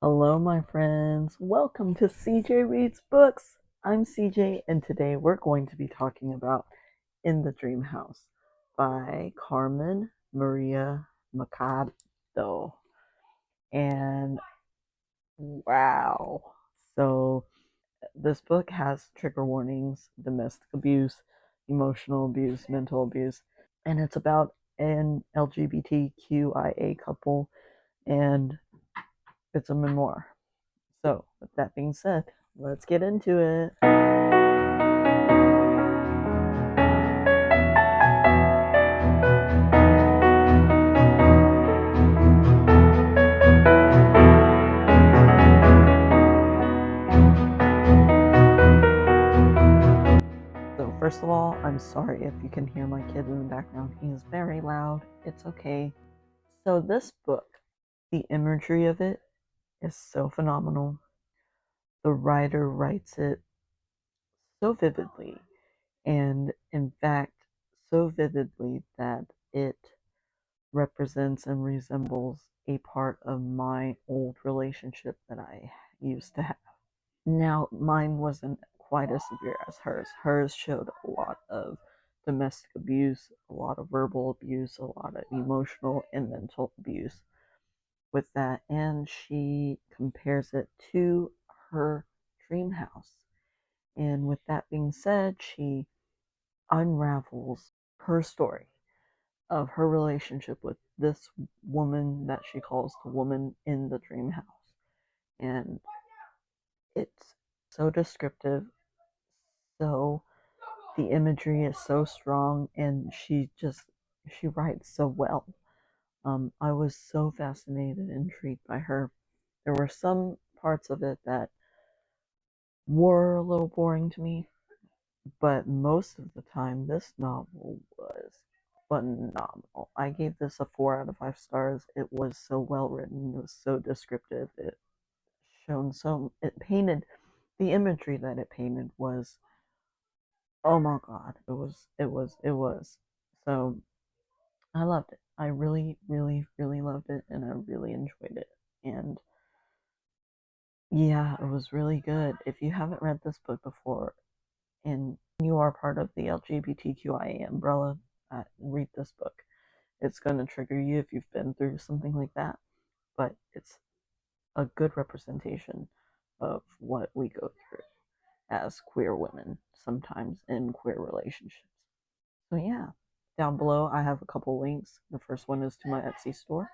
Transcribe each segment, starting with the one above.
Hello, my friends. Welcome to CJ Reads Books. I'm CJ, and today we're going to be talking about In the Dream House by Carmen Maria Machado. And wow. So, this book has trigger warnings, domestic abuse, emotional abuse, mental abuse, and it's about an LGBTQIA couple, and it's a memoir. So, with that being said, let's get into it. So, first of all, I'm sorry if you can hear my kid in the background. He is very loud. It's okay. So, this book, the imagery of it is so phenomenal. The writer writes it so vividly, and in fact, so vividly that it represents and resembles a part of my old relationship that I used to have. Now, mine wasn't quite as severe as hers. Hers showed a lot of domestic abuse, a lot of verbal abuse, a lot of emotional and mental abuse with that. And she compares it to her dream house. And with that being said, she unravels her story of her relationship with this woman that she calls the woman in the dream house. And it's so descriptive, so the imagery is so strong, and she writes so well. I was so fascinated and intrigued by her. There were some parts of it that were a little boring to me, but most of the time this novel was phenomenal. I gave this a 4 out of 5 stars. It was so well written, it was so descriptive, it painted the imagery that it painted was, oh my god, it was. So I loved it. I really, really, really loved it, and I really enjoyed it. And yeah, it was really good. If you haven't read this book before and you are part of the LGBTQIA umbrella, read this book. It's going to trigger you if you've been through something like that, but it's a good representation of what we go through as queer women sometimes in queer relationships. So yeah, down below I have a couple links. The first one is to my Etsy store.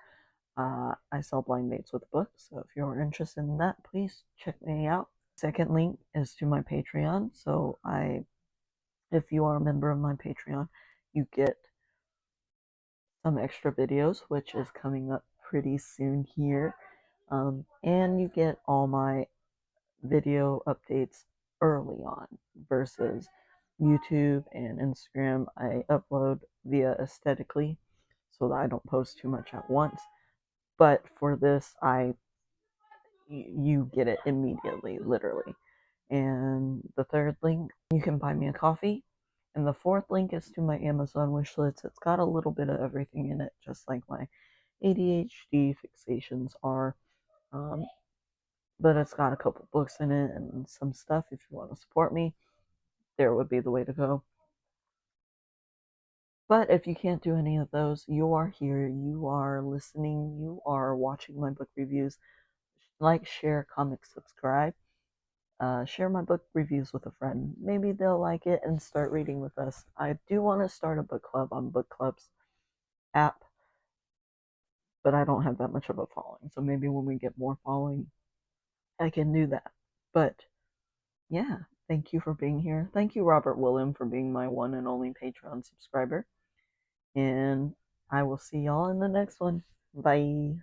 I sell blind dates with books, so if you're interested in that, please check me out. Second link is to my Patreon. If you are a member of my Patreon, you get some extra videos, which is coming up pretty soon here, and you get all my video updates early on versus YouTube and Instagram. I upload via aesthetically so that I don't post too much at once. But for this, you get it immediately, literally. And the third link, you can buy me a coffee. And the fourth link is to my Amazon wish list. It's got a little bit of everything in it, just like my ADHD fixations are. Um, but it's got a couple books in it and some stuff. If you want to support me, there would be the way to go. But if you can't do any of those, you are here, you are listening, you are watching my book reviews. Like, share, comment, subscribe. Share my book reviews with a friend. Maybe they'll like it and start reading with us. I do want to start a book club on Book Club's app, but I don't have that much of a following. So maybe when we get more following, I can do that. But yeah, thank you for being here. Thank you, Robert William, for being my one and only Patreon subscriber. And I will see y'all in the next one. Bye.